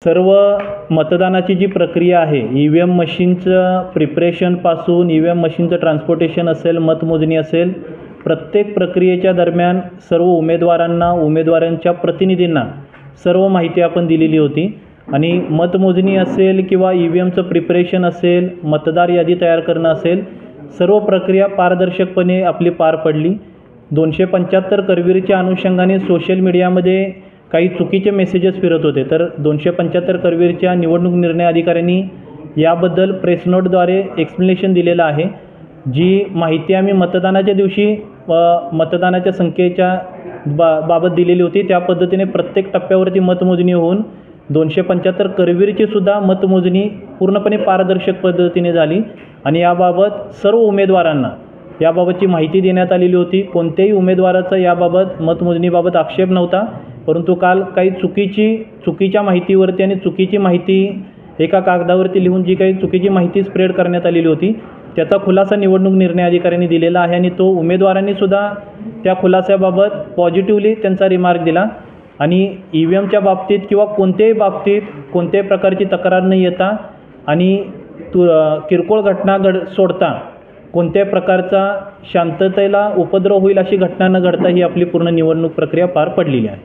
सर्व मतदानाची जी प्रक्रिया आहे, ई-व्ही-एम मशीनचं प्रिपरेशनपासून ई-व्ही-एम मशीनचं ट्रान्सपोर्टेशन असेल, मतमोजणी असेल, प्रत्येक प्रक्रियेच्या दरम्यान सर्व उमेदवारांना, उमेदवारांच्या प्रतिनिधींना सर्व माहिती आपण दिलेली होती. आणि मतमोजणी असेल किंवा ई-व्ही-एमचं प्रिपरेशन असेल, मतदार यादी तयार करणं असेल, सर्व प्रक्रिया पारदर्शकपणे आपली पार पडली. 275 करवीरच्या अनुषंगाने सोशल मीडियामध्ये काही चुकीचे मेसेजेस फिरत होते, तर 275 करवीरच्या निवडणूक निर्णय अधिकाऱ्यांनी याबद्दल प्रेस नोटद्वारे एक्सप्लेनेशन दिलेलं आहे. जी माहिती आम्ही मतदानाच्या दिवशी मतदानाच्या संख्येच्या बाबत दिलेली होती, त्या पद्धतीने प्रत्येक टप्प्यावरती मतमोजणी होऊन 275 करवीरची सुद्धा मतमोजणी पूर्णपणे पारदर्शक पद्धतीने झाली. आणि याबाबत सर्व उमेदवारांना याबाबतची माहिती देण्यात आलेली होती. कोणत्याही उमेदवाराचा याबाबत मतमोजणीबाबत आक्षेप नव्हता, परंतु काल काही चुकीच्या माहितीवरती आणि चुकीची माहिती एका कागदावरती लिहून जी काही चुकीची माहिती स्प्रेड करण्यात आलेली होती, त्याचा खुलासा निवडणूक निर्णय अधिकाऱ्यांनी दिलेला आहे. आणि तो उमेदवारांनी सुद्धा त्या खुलासाबाबत पॉझिटिव्हली त्यांचा रिमार्क दिला. आणि ई-व्ही-एमच्या बाबतीत किंवा कोणत्याही बाबतीत कोणत्याही प्रकारची तक्रार न येता आणि किरकोळ घटना सोडता कोणत्याही प्रकारचा शांततेला उपद्रव होईल अशी घटना न घडता ही आपली पूर्ण निवडणूक प्रक्रिया पार पडलेली आहे.